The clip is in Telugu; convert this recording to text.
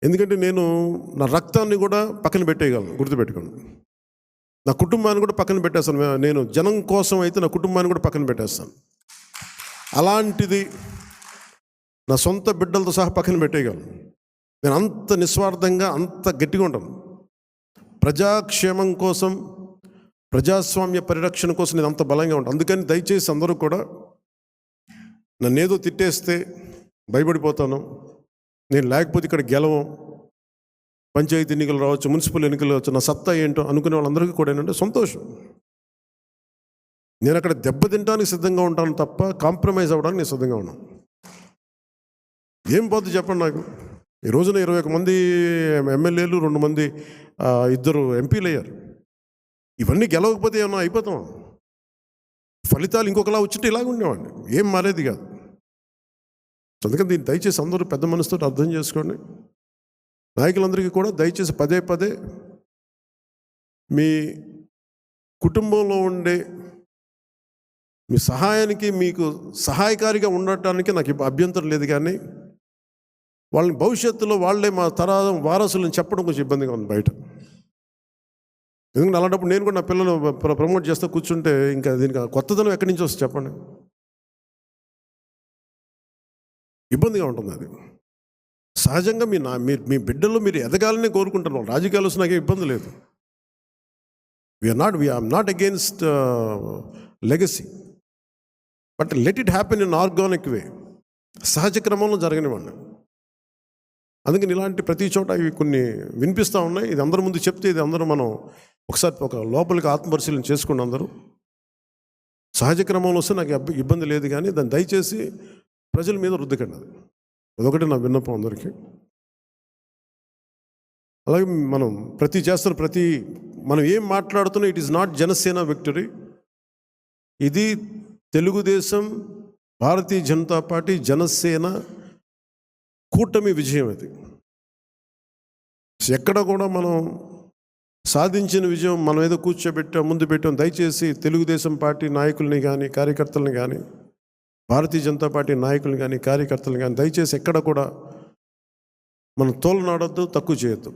ఎందుకంటే నేను నా రక్తాన్ని కూడా పక్కన పెట్టేయగలను, గుర్తుపెట్టుకోండి. నా కుటుంబాన్ని కూడా పక్కన పెట్టేస్తాను. నేను జనం కోసం అయితే నా కుటుంబాన్ని కూడా పక్కన పెట్టేస్తాను. అలాంటిది నా సొంత బిడ్డలతో సహా పక్కన పెట్టేయగలను. నేను అంత నిస్వార్థంగా, అంత గట్టిగా ఉంటాను. ప్రజాక్షేమం కోసం, ప్రజాస్వామ్య పరిరక్షణ కోసం నేను అంత బలంగా ఉంటాను. అందుకని దయచేసి అందరూ కూడా నన్ను ఏదో తిట్టేస్తే భయపడిపోతాను, నేను లేకపోతే ఇక్కడ గెలవం, పంచాయతీ ఎన్నికలు రావచ్చు, మున్సిపల్ ఎన్నికలు రావచ్చు, నా సత్తా ఏంటో అనుకునే వాళ్ళందరికీ కూడా ఏంటంటే సంతోషం. నేను అక్కడ దెబ్బతింటానికి సిద్ధంగా ఉంటాను తప్ప కాంప్రమైజ్ అవ్వడానికి నేను సిద్ధంగా ఉన్నాను. ఏం పోతుంది చెప్పండి నాకు. ఈ రోజున 21 మంది ఎమ్మెల్యేలు, 2 మంది 2 ఎంపీలు అయ్యారు. ఇవన్నీ గెలవకపోతే ఏమన్నా అయిపోతాం? ఫలితాలు ఇంకొకలా వచ్చింటే ఇలాగ ఉండేవాడిని, ఏం మారేది కాదు. అందుకని దీన్ని దయచేసి అందరూ పెద్ద మనసుతో అర్థం చేసుకోండి. నాయకులందరికీ కూడా దయచేసి పదే పదే మీ కుటుంబంలో ఉండే మీ సహాయానికి, మీకు సహాయకారిగా ఉండటానికి నాకు అభ్యంతరం లేదు, కానీ వాళ్ళని భవిష్యత్తులో వాళ్ళే మా తరం వారసులను చెప్పడం కొంచెం ఇబ్బందిగా ఉంది బయట. ఎందుకంటే అలాంటప్పుడు నేను కూడా నా పిల్లలు ప్రమోట్ చేస్తూ కూర్చుంటే ఇంకా దీనికి కొత్తదనం ఎక్కడి నుంచి వస్తుంది చెప్పండి? ఇబ్బందిగా ఉంటుంది. అది సహజంగా మీ బిడ్డలు మీరు ఎదగాలని కోరుకుంటున్నాం. రాజకీయాలు వస్తే నాకేం ఇబ్బంది లేదు. We are not against legacy, but let it happen in organic way, సహజ క్రమంలో జరగనివ్వండి. అందుకని ఇలాంటి ప్రతి చోట ఇవి కొన్ని వినిపిస్తూ ఉన్నాయి. ఇది అందరి ముందు చెప్తే ఇది అందరూ మనం ఒకసారి ఒక లోపలికి ఆత్మపరిశీలన చేసుకోండి అందరూ. సహజ క్రమంలో వస్తే నాకు ఇబ్బంది లేదు, కానీ దాన్ని దయచేసి ప్రజల మీద రుద్దకండి. అదొకటి నా విన్నపం అందరికీ. అలాగే మనం మనం ఏం మాట్లాడుతున్నా it is not Janasena victory. ఇది తెలుగుదేశం, భారతీయ జనతా పార్టీ, జనసేన కూటమి విజయం. అది ఎక్కడ కూడా మనం సాధించిన విజయం మనం ఏదో ముందు పెట్టాం. దయచేసి తెలుగుదేశం పార్టీ నాయకుల్ని కానీ, కార్యకర్తలని కానీ, భారతీయ జనతా పార్టీ నాయకుల్ని కానీ, కార్యకర్తలను కానీ దయచేసి ఎక్కడ కూడా మనం తోలనాడొద్దు, తక్కువ చేయొద్దు.